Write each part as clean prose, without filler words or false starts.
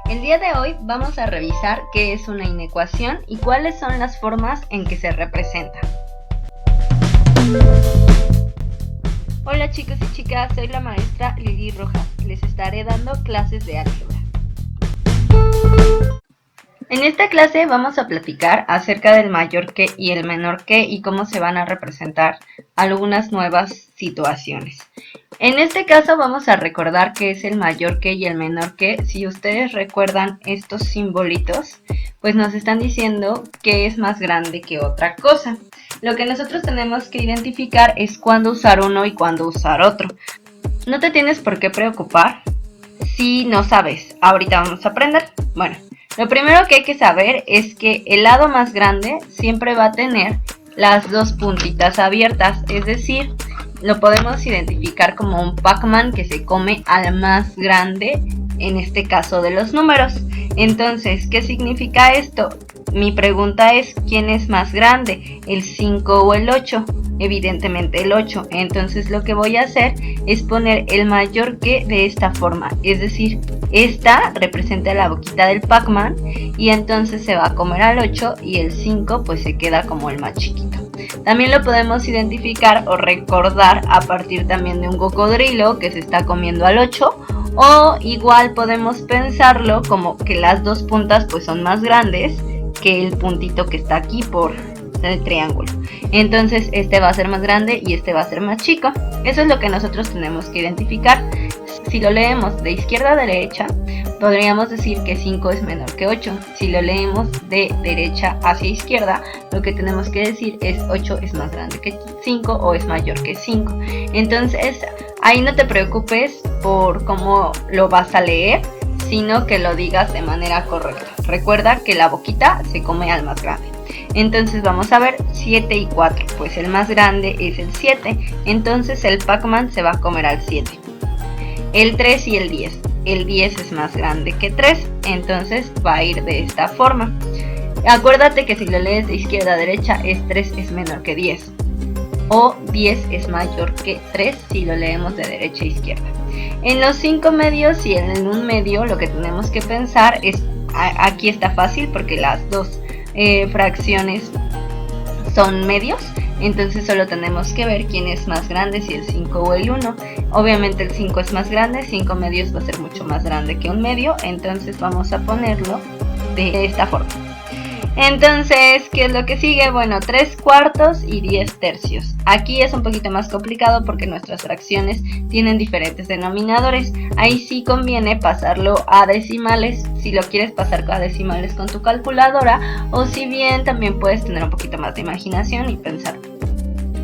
El día de hoy vamos a revisar qué es una inecuación y cuáles son las formas en que se representa. Hola chicos y chicas, soy la maestra Lili Rojas y les estaré dando clases de álgebra. En esta clase vamos a platicar acerca del mayor que y el menor que y cómo se van a representar algunas nuevas situaciones. En este caso vamos a recordar qué es el mayor que y el menor que. Si ustedes recuerdan estos simbolitos, pues nos están diciendo que es más grande que otra cosa. Lo que nosotros tenemos que identificar es cuándo usar uno y cuándo usar otro. No te tienes por qué preocupar si no sabes. Ahorita vamos a aprender. Bueno, lo primero que hay que saber es que el lado más grande siempre va a tener las dos puntitas abiertas, es decir, lo podemos identificar como un Pac-Man que se come al más grande, en este caso de los números. Entonces, ¿qué significa esto? Mi pregunta es, ¿quién es más grande? ¿El 5 o el 8? Evidentemente el 8. Entonces lo que voy a hacer es poner el mayor que de esta forma. Es decir, esta representa la boquita del Pac-Man y entonces se va a comer al 8 y el 5 pues se queda como el más chiquito. También lo podemos identificar o recordar a partir también de un cocodrilo que se está comiendo al 8. O igual podemos pensarlo como que las dos puntas pues son más grandes que el puntito que está aquí por el triángulo. Entonces este va a ser más grande y este va a ser más chico. Eso es lo que nosotros tenemos que identificar. Si lo leemos de izquierda a derecha, podríamos decir que 5 es menor que 8. Si lo leemos de derecha hacia izquierda, lo que tenemos que decir es 8 es más grande que 5 o es mayor que 5. Entonces ahí no te preocupes por cómo lo vas a leer, sino que lo digas de manera correcta. Recuerda que la boquita se come al más grande. Entonces vamos a ver 7 y 4, pues el más grande es el 7, entonces el Pac-Man se va a comer al 7. El 3 y el 10, el 10 es más grande que 3, entonces va a ir de esta forma. Acuérdate que si lo lees de izquierda a derecha, 3 es menor que 10. O 10 es mayor que 3 si lo leemos de derecha a izquierda. En los 5 medios y en un medio lo que tenemos que pensar es, aquí está fácil porque las dos fracciones son medios, entonces solo tenemos que ver quién es más grande, si el 5 o el 1. Obviamente el 5 es más grande, 5 medios va a ser mucho más grande que un medio, entonces vamos a ponerlo de esta forma. Entonces, ¿qué es lo que sigue? Bueno, 3 cuartos y 10 tercios. Aquí es un poquito más complicado porque nuestras fracciones tienen diferentes denominadores. Ahí sí conviene pasarlo a decimales, si lo quieres pasar a decimales con tu calculadora, o si bien también puedes tener un poquito más de imaginación y pensar.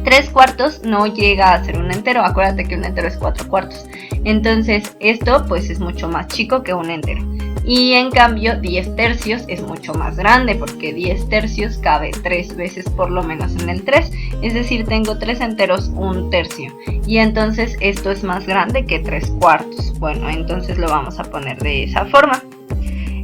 3 cuartos no llega a ser un entero, acuérdate que un entero es 4 cuartos. Entonces, esto pues es mucho más chico que un entero. Y en cambio 10 tercios es mucho más grande porque 10 tercios cabe 3 veces por lo menos en el 3. Es decir, tengo 3 enteros, 1 tercio. Y entonces esto es más grande que 3 cuartos. Bueno, entonces lo vamos a poner de esa forma.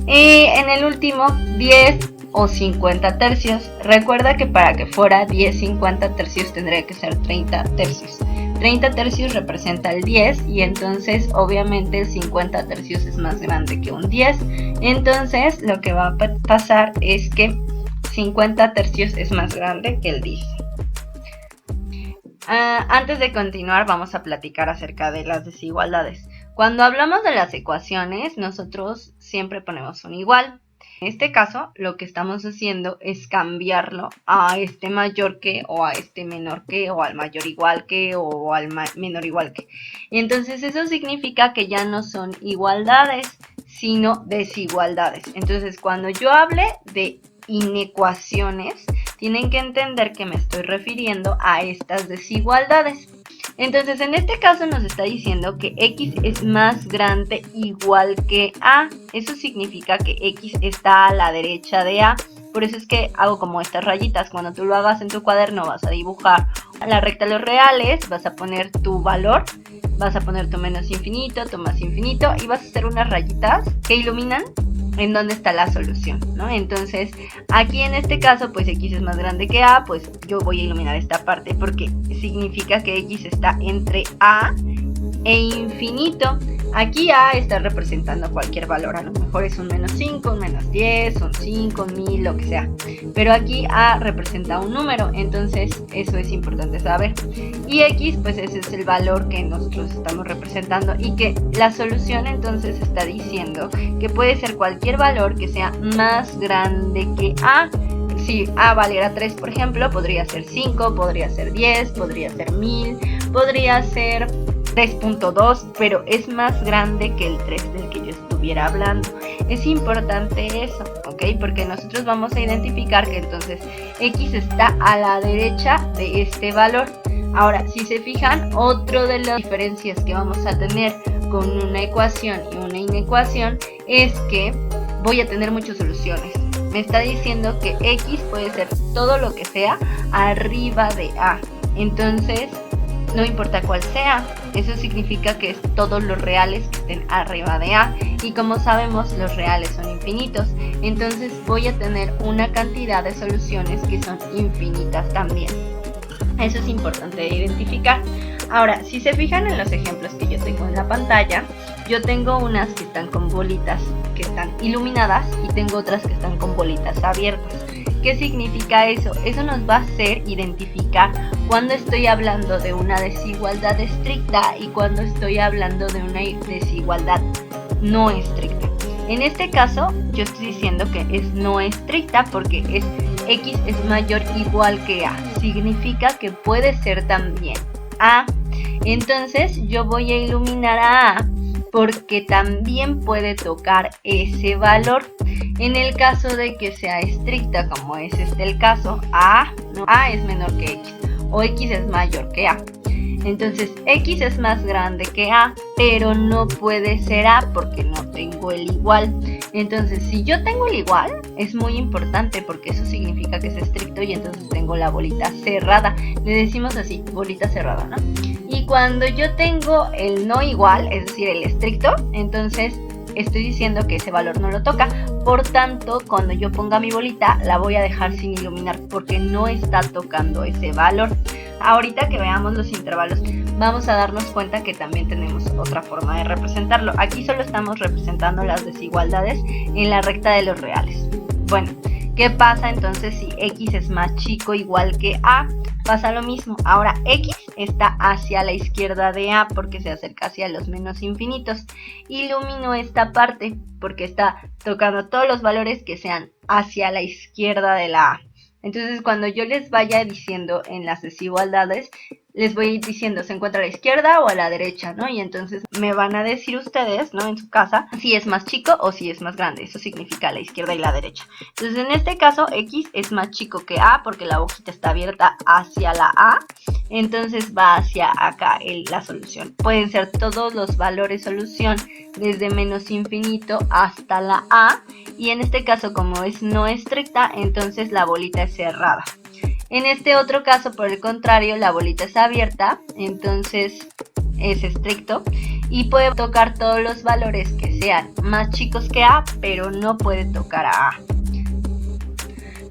Y en el último, 10 o 50 tercios. Recuerda que para que fuera 10, 50 tercios tendría que ser 30 tercios. 30 tercios representa el 10 y entonces obviamente el 50 tercios es más grande que un 10. Entonces lo que va a pasar es que 50 tercios es más grande que el 10. Antes de continuar vamos a platicar acerca de las desigualdades. Cuando hablamos de las ecuaciones, nosotros siempre ponemos un igual. En este caso, lo que estamos haciendo es cambiarlo a este mayor que, o a este menor que, o al mayor igual que, o al menor igual que. Y entonces eso significa que ya no son igualdades, sino desigualdades. Entonces, cuando yo hable de inecuaciones, tienen que entender que me estoy refiriendo a estas desigualdades. Entonces, en este caso nos está diciendo que x es más grande igual que a. Eso significa que x está a la derecha de a. Por eso es que hago como estas rayitas. Cuando tú lo hagas en tu cuaderno vas a dibujar la recta de los reales, vas a poner tu valor, vas a poner tu menos infinito, tu más infinito y vas a hacer unas rayitas que iluminan en dónde está la solución, ¿no? Entonces, aquí en este caso, pues x es más grande que a, pues yo voy a iluminar esta parte porque significa que x está entre a e infinito. Aquí A está representando cualquier valor, a lo mejor es un -5, un -10, un 5, un 1000, lo que sea. Pero aquí A representa un número, entonces eso es importante saber. Y X, pues ese es el valor que nosotros estamos representando y que la solución entonces está diciendo que puede ser cualquier valor que sea más grande que A. Si A valiera 3, por ejemplo, podría ser 5, podría ser 10, podría ser 1000, podría ser 3.2, pero es más grande que el 3 del que yo estuviera hablando. Es importante eso, ¿ok? Porque nosotros vamos a identificar que entonces X está a la derecha de este valor. Ahora, si se fijan, otro de las diferencias que vamos a tener con una ecuación y una inecuación es que voy a tener muchas soluciones. Me está diciendo que X puede ser todo lo que sea arriba de A. Entonces, no importa cuál sea, eso significa que es todos los reales que estén arriba de A. Y como sabemos, los reales son infinitos. Entonces voy a tener una cantidad de soluciones que son infinitas también. Eso es importante de identificar. Ahora, si se fijan en los ejemplos que yo tengo en la pantalla, yo tengo unas que están con bolitas que están iluminadas y tengo otras que están con bolitas abiertas. ¿Qué significa eso? Eso nos va a hacer identificar cuando estoy hablando de una desigualdad estricta y cuando estoy hablando de una desigualdad no estricta. En este caso, yo estoy diciendo que es no estricta porque es X es mayor o igual que A. Significa que puede ser también A. Entonces yo voy a iluminar a A porque también puede tocar ese valor. En el caso de que sea estricta, como es el caso, A es menor que X o X es mayor que A. Entonces X es más grande que A, pero no puede ser A porque no tengo el igual. Entonces si yo tengo el igual, es muy importante porque eso significa que es estricto y entonces tengo la bolita cerrada. Le decimos así, bolita cerrada, ¿no? Y cuando yo tengo el no igual, es decir, el estricto, entonces estoy diciendo que ese valor no lo toca. Por tanto, cuando yo ponga mi bolita, la voy a dejar sin iluminar porque no está tocando ese valor. Ahorita que veamos los intervalos, vamos a darnos cuenta que también tenemos otra forma de representarlo. Aquí solo estamos representando las desigualdades en la recta de los reales. Bueno, ¿qué pasa entonces si X es más chico o igual que A? Pasa lo mismo. Ahora X está hacia la izquierda de A porque se acerca hacia los menos infinitos. Ilumino esta parte porque está tocando todos los valores que sean hacia la izquierda de la A. Entonces cuando yo les vaya diciendo en las desigualdades, les voy a ir diciendo se encuentra a la izquierda o a la derecha, ¿no? Y entonces me van a decir ustedes, ¿no? En su casa, si es más chico o si es más grande. Eso significa la izquierda y la derecha. Entonces en este caso X es más chico que A porque la hojita está abierta hacia la A. Entonces va hacia acá la solución. Pueden ser todos los valores solución desde menos infinito hasta la A. Y en este caso como es no estricta, entonces la bolita es cerrada. En este otro caso, por el contrario, la bolita está abierta, entonces es estricto y puede tocar todos los valores que sean más chicos que A, pero no puede tocar a A.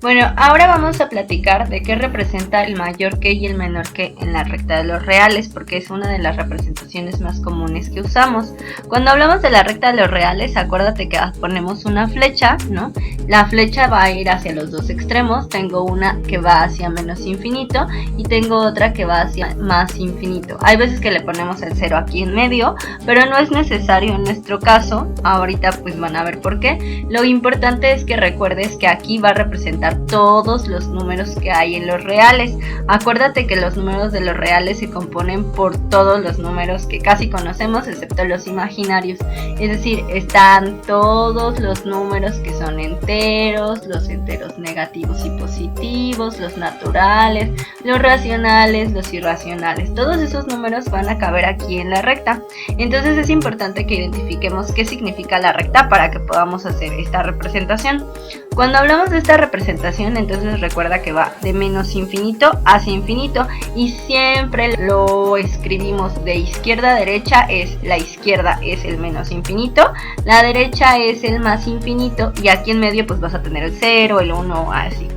Bueno, ahora vamos a platicar de qué representa el mayor que y el menor que en la recta de los reales, porque es una de las representaciones más comunes que usamos. Cuando hablamos de la recta de los reales, acuérdate que ponemos una flecha, ¿no? La flecha va a ir hacia los dos extremos. Tengo una que va hacia menos infinito y tengo otra que va hacia más infinito. Hay veces que le ponemos el 0 aquí en medio, pero no es necesario en nuestro caso. Ahorita pues van a ver por qué. Lo importante es que recuerdes que aquí va a representar todos los números que hay en los reales. Acuérdate que los números de los reales se componen por todos los números que casi conocemos excepto los imaginarios, es decir, están todos los números que son enteros, los enteros negativos y positivos, los naturales, los racionales, los irracionales. Todos esos números van a caber aquí en la recta. Entonces es importante que identifiquemos qué significa la recta para que podamos hacer esta representación. Cuando hablamos de esta representación, entonces recuerda que va de menos infinito hacia infinito y siempre lo escribimos de izquierda a derecha. La izquierda es el menos infinito, la derecha es el más infinito y aquí en medio pues vas a tener el 0, el 1, así.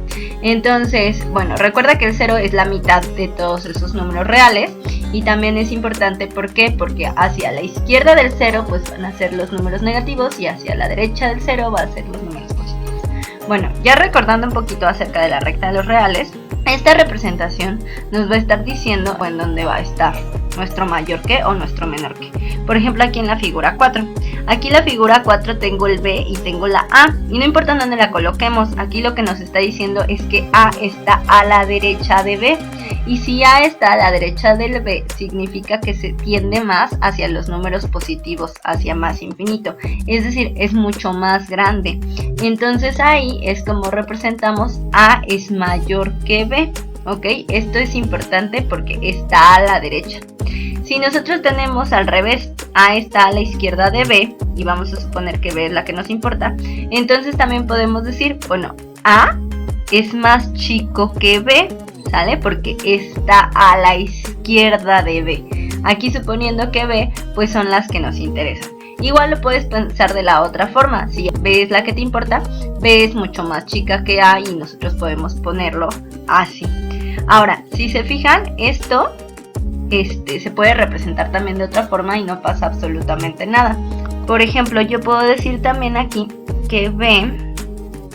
Entonces, bueno, recuerda que el 0 es la mitad de todos esos números reales. Y también es importante, ¿por qué? Porque hacia la izquierda del 0 pues van a ser los números negativos y hacia la derecha del 0 van a ser los números positivos. Bueno, ya recordando un poquito acerca de la recta de los reales, esta representación nos va a estar diciendo en dónde va a estar nuestro mayor que o nuestro menor que. Por ejemplo, aquí en la figura 4. Aquí en la figura 4 tengo el B y tengo la A. Y no importa dónde la coloquemos, aquí lo que nos está diciendo es que A está a la derecha de B. Y si A está a la derecha del B, significa que se tiende más hacia los números positivos, hacia más infinito. Es decir, es mucho más grande. Entonces ahí es como representamos A es mayor que B. ¿Ok? Esto es importante porque está a la derecha. Si nosotros tenemos al revés, A está a la izquierda de B, y vamos a suponer que B es la que nos importa, entonces también podemos decir, bueno, A es más chico que B, ¿sale? Porque está a la izquierda de B. Aquí suponiendo que B, pues son las que nos interesan. Igual lo puedes pensar de la otra forma, si B es la que te importa, B es mucho más chica que A y nosotros podemos ponerlo así. Ahora, si se fijan, esto se puede representar también de otra forma y no pasa absolutamente nada. Por ejemplo, yo puedo decir también aquí que B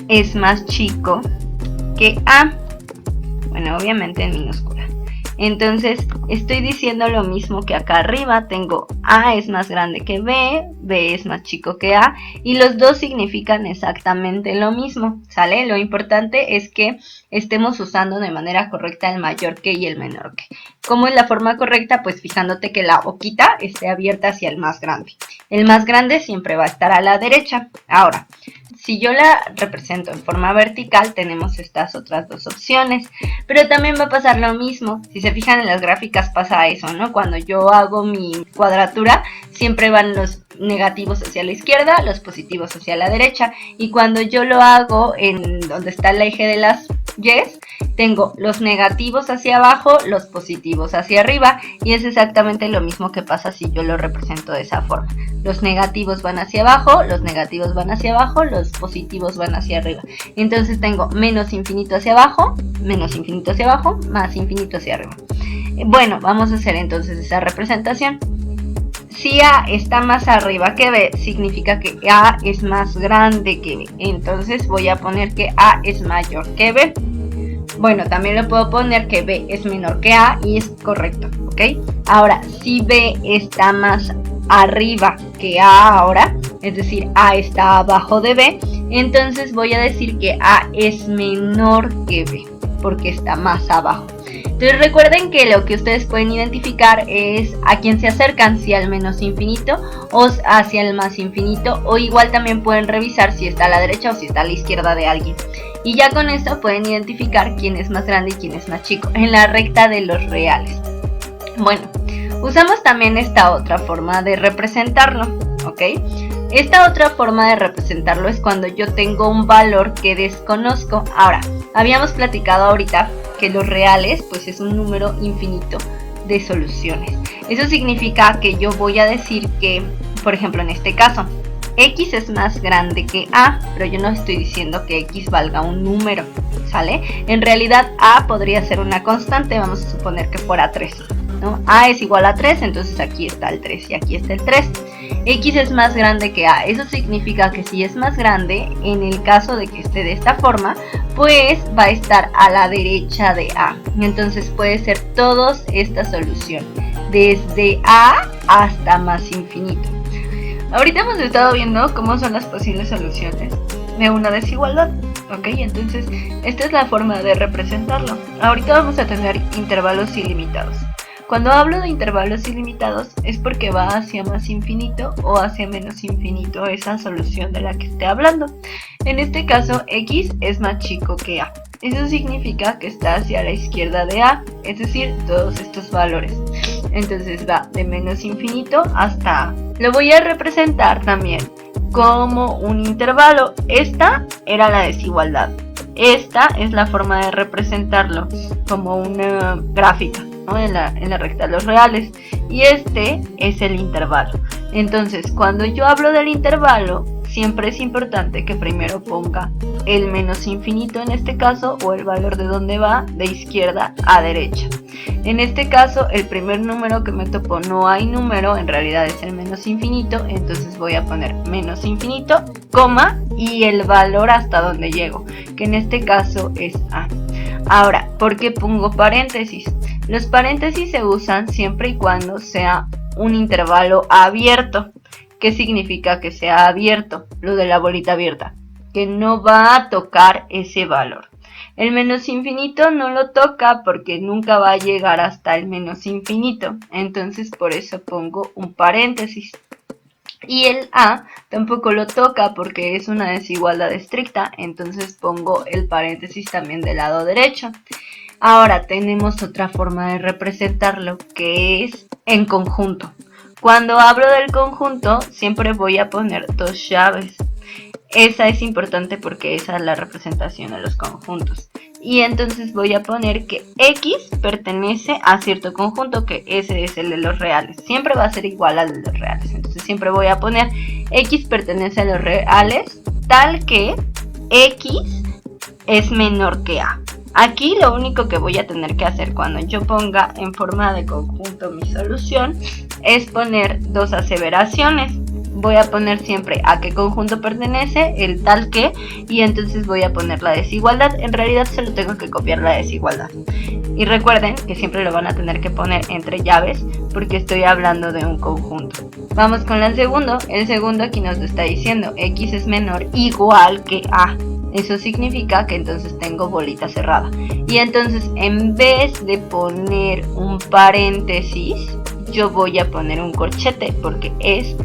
es más chico que A. Bueno, obviamente en minúscula. Entonces, estoy diciendo lo mismo que acá arriba. Tengo A es más grande que B, B es más chico que A, y los dos significan exactamente lo mismo, ¿sale? Lo importante es que estemos usando de manera correcta el mayor que y el menor que. ¿Cómo es la forma correcta? Pues fijándote que la boquita esté abierta hacia el más grande. El más grande siempre va a estar a la derecha. Ahora, si yo la represento en forma vertical, tenemos estas otras dos opciones, pero también va a pasar lo mismo. Si se fijan en las gráficas pasa eso, ¿no? Cuando yo hago mi cuadratura, siempre van los negativos hacia la izquierda, los positivos hacia la derecha, y cuando yo lo hago en donde está el eje de las Y's, tengo los negativos hacia abajo, los positivos hacia arriba, y es exactamente lo mismo que pasa si yo lo represento de esa forma. Los negativos van hacia abajo, los negativos van hacia abajo, los positivos van hacia arriba. Entonces tengo menos infinito hacia abajo, menos infinito hacia abajo, más infinito hacia arriba. Bueno, vamos a hacer entonces esa representación. Si A está más arriba que B, significa que A es más grande que B. Entonces voy a poner que A es mayor que B. Bueno, también le puedo poner que B es menor que A y es correcto, ¿ok? Ahora, si B está más arriba que A ahora, es decir, A está abajo de B, entonces voy a decir que A es menor que B, porque está más abajo. Entonces recuerden que lo que ustedes pueden identificar es a quién se acercan, si al menos infinito o hacia el más infinito, o igual también pueden revisar si está a la derecha o si está a la izquierda de alguien. Y ya con esto pueden identificar quién es más grande y quién es más chico en la recta de los reales. Bueno, usamos también esta otra forma de representarlo, ¿ok? Esta otra forma de representarlo es cuando yo tengo un valor que desconozco. Ahora, habíamos platicado ahorita que los reales pues es un número infinito de soluciones. Eso significa que yo voy a decir que, por ejemplo, en este caso, X es más grande que A, pero yo no estoy diciendo que X valga un número, ¿sale? En realidad A podría ser una constante, vamos a suponer que fuera 3, ¿no? A es igual a 3, entonces aquí está el 3 y aquí está el 3. X es más grande que A, eso significa que si es más grande, en el caso de que esté de esta forma, pues va a estar a la derecha de A. Entonces puede ser todas estas soluciones, desde A hasta más infinito. Ahorita hemos estado viendo cómo son las posibles soluciones de una desigualdad, ¿ok? Entonces, esta es la forma de representarlo. Ahorita vamos a tener intervalos ilimitados. Cuando hablo de intervalos ilimitados es porque va hacia más infinito o hacia menos infinito esa solución de la que esté hablando. En este caso, X es más chico que A. Eso significa que está hacia la izquierda de A, es decir, todos estos valores. Entonces va de menos infinito hasta A. Lo voy a representar también como un intervalo. Esta era la desigualdad. Esta es la forma de representarlo como una gráfica, ¿no? en la recta de los reales. Y este es el intervalo. Entonces, cuando yo hablo del intervalo, siempre es importante que primero ponga el menos infinito en este caso, o el valor de donde va de izquierda a derecha. En este caso, el primer número que me topo no hay número, en realidad es el menos infinito, entonces voy a poner menos infinito, coma, y el valor hasta donde llego, que en este caso es A. Ahora, ¿por qué pongo paréntesis? Los paréntesis se usan siempre y cuando sea un intervalo abierto. ¿Qué significa que sea abierto? Lo de la bolita abierta, que no va a tocar ese valor. El menos infinito no lo toca porque nunca va a llegar hasta el menos infinito, entonces por eso pongo un paréntesis. Y el A tampoco lo toca porque es una desigualdad estricta, entonces pongo el paréntesis también del lado derecho. Ahora tenemos otra forma de representarlo, que es en conjunto. Cuando hablo del conjunto, siempre voy a poner dos llaves. Esa es importante porque esa es la representación de los conjuntos. Y entonces voy a poner que X pertenece a cierto conjunto, que ese es el de los reales. Siempre va a ser igual al de los reales. Entonces siempre voy a poner X pertenece a los reales, tal que X es menor que A. Aquí lo único que voy a tener que hacer cuando yo ponga en forma de conjunto mi solución es poner dos aseveraciones. Voy a poner siempre a qué conjunto pertenece, el tal que, y entonces voy a poner la desigualdad. En realidad solo tengo que copiar la desigualdad. Y recuerden que siempre lo van a tener que poner entre llaves porque estoy hablando de un conjunto. Vamos con el segundo. El segundo aquí nos está diciendo X es menor igual que A. Eso significa que entonces tengo bolita cerrada. Y entonces en vez de poner un paréntesis, yo voy a poner un corchete porque es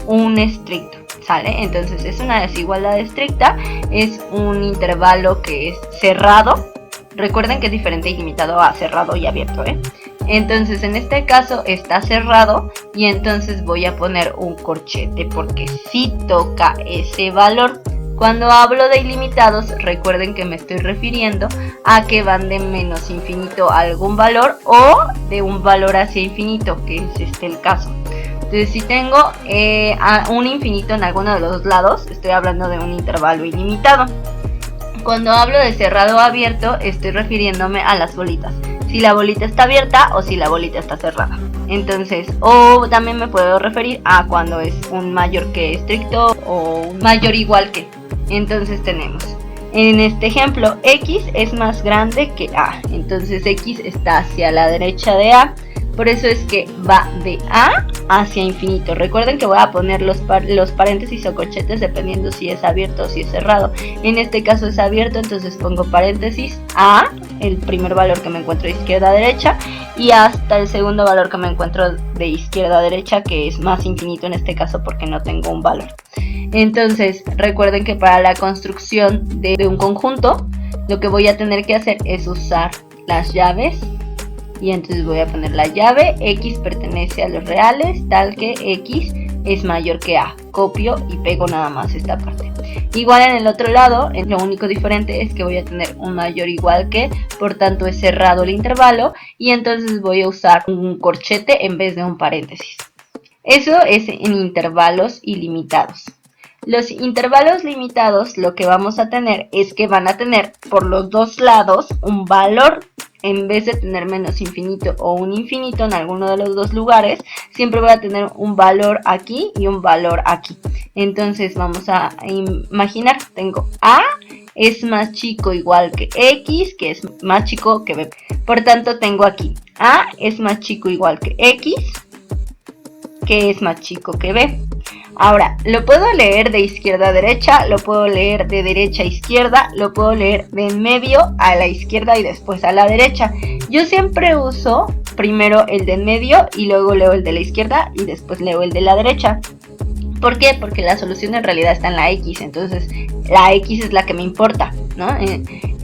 un estricto, ¿sale? Entonces es una desigualdad estricta, es un intervalo que es cerrado. Recuerden que es diferente ilimitado a cerrado y abierto, ¿eh? Entonces en este caso está cerrado y entonces voy a poner un corchete porque sí toca ese valor. Cuando hablo de ilimitados, recuerden que me estoy refiriendo a que van de menos infinito a algún valor o de un valor hacia infinito, que es este el caso. Entonces si tengo un infinito en alguno de los dos lados, estoy hablando de un intervalo ilimitado. Cuando hablo de cerrado o abierto, estoy refiriéndome a las bolitas. Si la bolita está abierta o si la bolita está cerrada. Entonces, o también me puedo referir a cuando es un mayor que estricto o un mayor igual que. Entonces tenemos, en este ejemplo, X es más grande que A. Entonces X está hacia la derecha de A. Por eso es que va de A hacia infinito. Recuerden que voy a poner los paréntesis o corchetes dependiendo si es abierto o si es cerrado. En este caso es abierto, entonces pongo paréntesis A, el primer valor que me encuentro de izquierda a derecha, y hasta el segundo valor que me encuentro de izquierda a derecha, que es más infinito en este caso porque no tengo un valor. Entonces recuerden que para la construcción de un conjunto, lo que voy a tener que hacer es usar las llaves. Y entonces voy a poner la llave, X pertenece a los reales, tal que X es mayor que A. Copio y pego nada más esta parte. Igual en el otro lado, lo único diferente es que voy a tener un mayor igual que, por tanto es cerrado el intervalo, y entonces voy a usar un corchete en vez de un paréntesis. Eso es en intervalos ilimitados. Los intervalos limitados, lo que vamos a tener es que van a tener por los dos lados un valor. En vez de tener menos infinito o un infinito en alguno de los dos lugares, siempre voy a tener un valor aquí y un valor aquí. Entonces vamos a imaginar, tengo A es más chico o igual que X, que es más chico que B. Por tanto tengo aquí A es más chico o igual que X, que es más chico que B. Ahora, lo puedo leer de izquierda a derecha, lo puedo leer de derecha a izquierda, lo puedo leer de en medio a la izquierda y después a la derecha. Yo siempre uso primero el de en medio y luego leo el de la izquierda y después leo el de la derecha. ¿Por qué? Porque la solución en realidad está en la X, entonces la X es la que me importa, ¿no?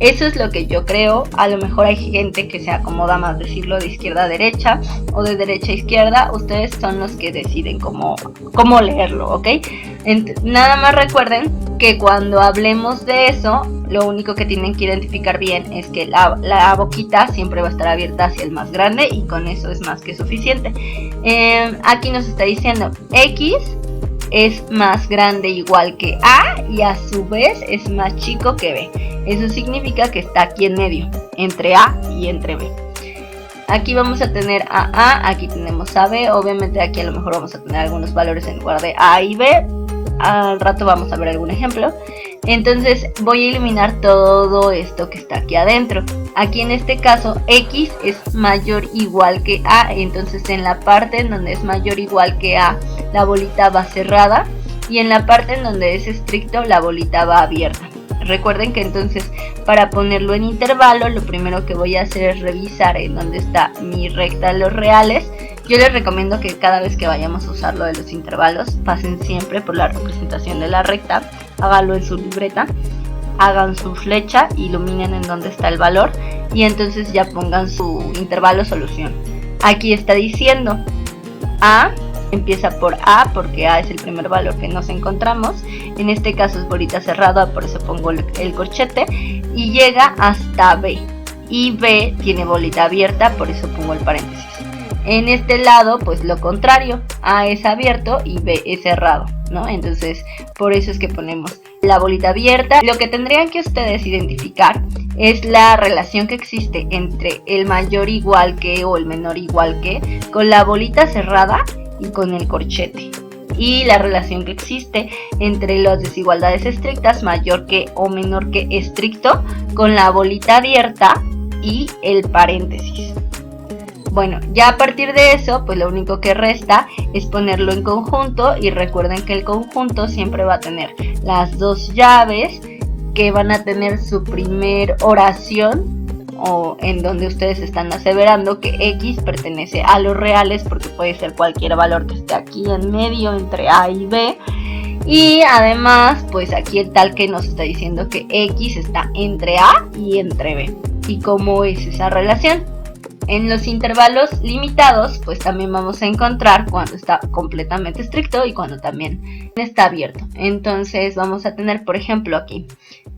Eso es lo que yo creo. A lo mejor hay gente que se acomoda más decirlo de izquierda a derecha o de derecha a izquierda. Ustedes son los que deciden cómo leerlo, ¿ok? Nada más recuerden que cuando hablemos de eso, lo único que tienen que identificar bien es que la boquita siempre va a estar abierta hacia el más grande y con eso es más que suficiente. Aquí nos está diciendo X es más grande igual que A y a su vez es más chico que B. Eso significa que está aquí en medio, entre A y entre B. Aquí vamos a tener a A, aquí tenemos a B. Obviamente aquí a lo mejor vamos a tener algunos valores en lugar de A y B. Al rato vamos a ver algún ejemplo. Entonces voy a eliminar todo esto que está aquí adentro. Aquí en este caso X es mayor o igual que A, entonces en la parte en donde es mayor o igual que A, la bolita va cerrada, y en la parte en donde es estricto, la bolita va abierta. Recuerden que entonces para ponerlo en intervalo, lo primero que voy a hacer es revisar en dónde está mi recta de los reales. Yo les recomiendo que cada vez que vayamos a usar lo de los intervalos, pasen siempre por la representación de la recta, háganlo en su libreta, hagan su flecha, iluminen en dónde está el valor y entonces ya pongan su intervalo solución. Aquí está diciendo A, empieza por A porque A es el primer valor que nos encontramos. En este caso es bolita cerrada, por eso pongo el corchete, y llega hasta B. Y B tiene bolita abierta, por eso pongo el paréntesis. En este lado, pues lo contrario, A es abierto y B es cerrado, ¿no? Entonces, por eso es que ponemos la bolita abierta. Lo que tendrían que ustedes identificar es la relación que existe entre el mayor igual que o el menor igual que con la bolita cerrada y con el corchete. Y la relación que existe entre las desigualdades estrictas, mayor que o menor que estricto, con la bolita abierta y el paréntesis. Bueno, ya a partir de eso, pues lo único que resta es ponerlo en conjunto, y recuerden que el conjunto siempre va a tener las dos llaves que van a tener su primer oración, o en donde ustedes están aseverando que X pertenece a los reales, porque puede ser cualquier valor que esté aquí en medio entre A y B. Y además, pues aquí el tal que nos está diciendo que X está entre A y entre B. ¿Y cómo es esa relación? En los intervalos limitados, pues también vamos a encontrar cuando está completamente estricto y cuando también está abierto. Entonces vamos a tener, por ejemplo, aquí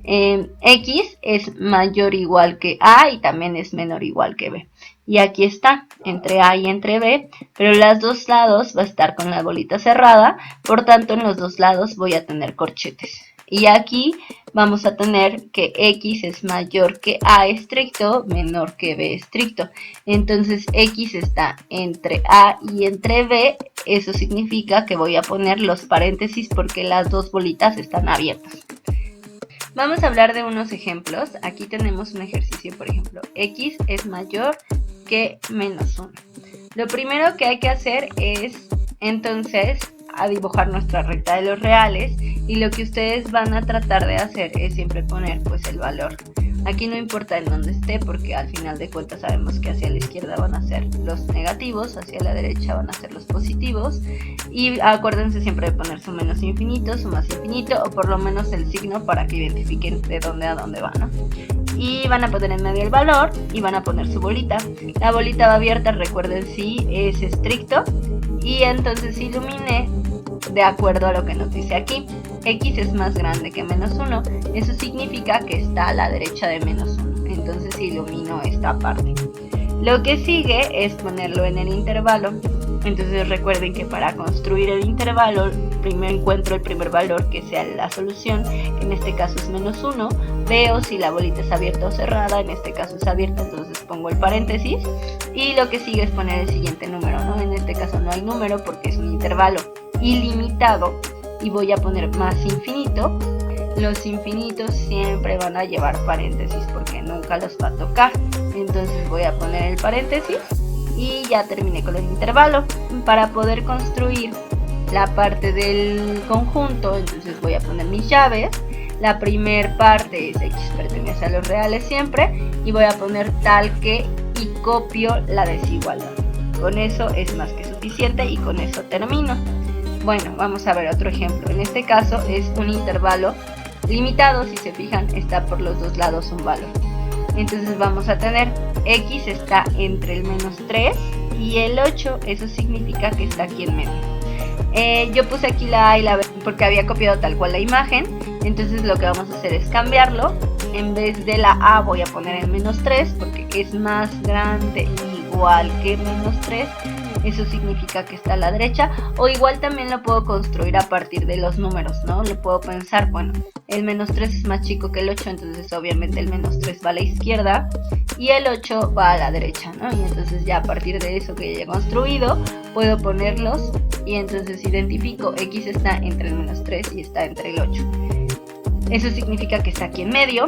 X es mayor o igual que A y también es menor o igual que B. Y aquí está, entre A y entre B, pero en los dos lados va a estar con la bolita cerrada, por tanto en los dos lados voy a tener corchetes. Y aquí vamos a tener que X es mayor que A estricto, menor que B estricto. Entonces X está entre A y entre B. Eso significa que voy a poner los paréntesis porque las dos bolitas están abiertas. Vamos a hablar de unos ejemplos. Aquí tenemos un ejercicio, por ejemplo, X es mayor que menos 1. Lo primero que hay que hacer es entonces a dibujar nuestra recta de los reales, y lo que ustedes van a tratar de hacer es siempre poner pues el valor. Aquí no importa en dónde esté, porque al final de cuentas sabemos que hacia la izquierda van a ser los negativos, hacia la derecha van a ser los positivos, y acuérdense siempre de poner su menos infinito, su más infinito, o por lo menos el signo para que identifiquen de dónde a dónde van, ¿no? Y van a poner en medio el valor y van a poner su bolita. La bolita va abierta, recuerden si es estricto, y entonces ilumine de acuerdo a lo que nos dice aquí. X es más grande que menos 1, eso significa que está a la derecha de menos 1, entonces ilumino esta parte. Lo que sigue es ponerlo en el intervalo. Entonces recuerden que para construir el intervalo, primero encuentro el primer valor que sea la solución, que en este caso es menos 1, veo si la bolita es abierta o cerrada, en este caso es abierta, entonces pongo el paréntesis, y lo que sigue es poner el siguiente número, ¿no? En este caso no hay número porque es un intervalo ilimitado, y voy a poner más infinito. Los infinitos siempre van a llevar paréntesis porque nunca los va a tocar, entonces voy a poner el paréntesis y ya terminé con el intervalo. Para poder construir la parte del conjunto, entonces voy a poner mis llaves. La primer parte es X pertenece a los reales siempre, y voy a poner tal que y copio la desigualdad. Con eso es más que suficiente y con eso termino. Bueno, vamos a ver otro ejemplo. En este caso es un intervalo limitado, si se fijan, está por los dos lados un valor. Entonces vamos a tener x está entre el menos 3 y el 8, eso significa que está aquí en medio. Yo puse aquí la A y la B porque había copiado tal cual la imagen, entonces lo que vamos a hacer es cambiarlo. En vez de la A voy a poner el menos 3 porque es más grande igual que menos 3. Eso significa que está a la derecha, o igual también lo puedo construir a partir de los números, ¿no? Lo puedo pensar, bueno, el menos 3 es más chico que el 8, entonces obviamente el menos 3 va a la izquierda y el 8 va a la derecha, ¿no? Y entonces ya a partir de eso que ya he construido, puedo ponerlos y entonces identifico x está entre el menos 3 y está entre el 8. Eso significa que está aquí en medio.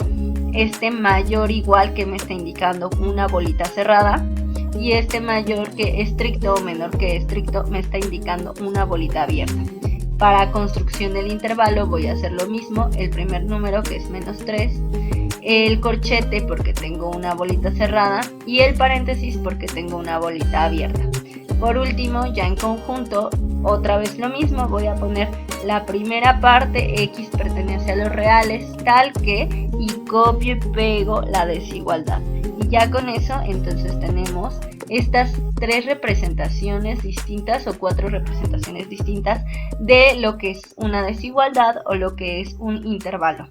Este mayor igual que me está indicando una bolita cerrada. Y este mayor que estricto o menor que estricto me está indicando una bolita abierta. Para construcción del intervalo voy a hacer lo mismo, el primer número que es menos 3, el corchete porque tengo una bolita cerrada y el paréntesis porque tengo una bolita abierta. Por último, ya en conjunto, otra vez lo mismo, voy a poner la primera parte, x pertenece a los reales, tal que, y copio y pego la desigualdad. Y ya con eso entonces tenemos estas 3 representaciones distintas o 4 representaciones distintas de lo que es una desigualdad o lo que es un intervalo.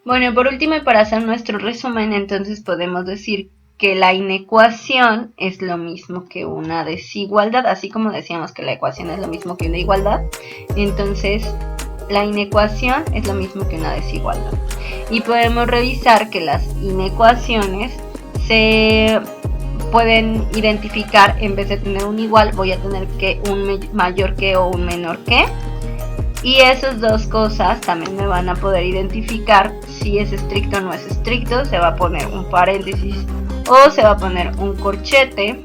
Bueno, por último y para hacer nuestro resumen, entonces podemos decir que la inecuación es lo mismo que una desigualdad, así como decíamos que la ecuación es lo mismo que una igualdad, entonces la inecuación es lo mismo que una desigualdad. Y podemos revisar que las inecuaciones se pueden identificar, en vez de tener un igual, voy a tener que un mayor que o un menor que. Y esas dos cosas también me van a poder identificar si es estricto o no es estricto. Se va a poner un paréntesis o se va a poner un corchete.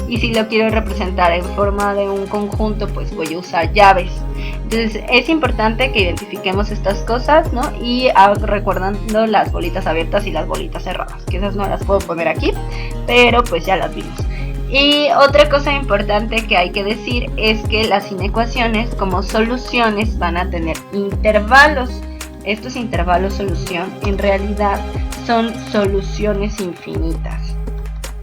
Y si lo quiero representar en forma de un conjunto, pues voy a usar llaves. Entonces es importante que identifiquemos estas cosas, ¿no? Y recordando las bolitas abiertas y las bolitas cerradas, que esas no las puedo poner aquí, pero pues ya las vimos. Y otra cosa importante que hay que decir es que las inecuaciones como soluciones van a tener intervalos. Estos intervalos solución en realidad son soluciones infinitas.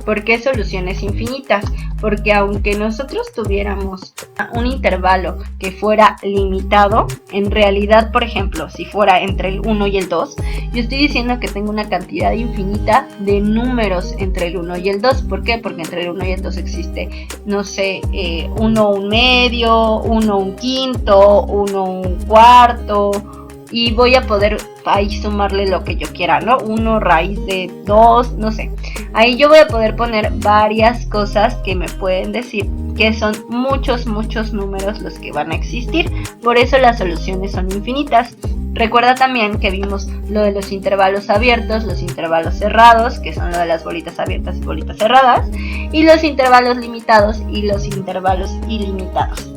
¿Por qué soluciones infinitas? Porque aunque nosotros tuviéramos un intervalo que fuera limitado, en realidad, por ejemplo, si fuera entre el 1 y el 2, yo estoy diciendo que tengo una cantidad infinita de números entre el 1 y el 2. ¿Por qué? Porque entre el 1 y el 2 existe, no sé, 1 un medio, 1 un quinto, 1 un cuarto, y voy a poder ahí sumarle lo que yo quiera, ¿no? 1 raíz de 2, no sé. Ahí yo voy a poder poner varias cosas que me pueden decir que son muchos números los que van a existir. Por eso las soluciones son infinitas. Recuerda también que vimos lo de los intervalos abiertos, los intervalos cerrados, que son lo de las bolitas abiertas y bolitas cerradas, y los intervalos limitados y los intervalos ilimitados.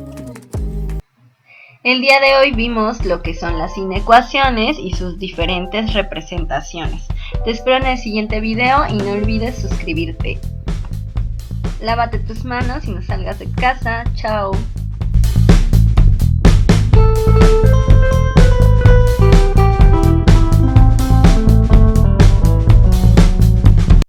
El día de hoy vimos lo que son las inecuaciones y sus diferentes representaciones. Te espero en el siguiente video y no olvides suscribirte. Lávate tus manos y no salgas de casa. Chao.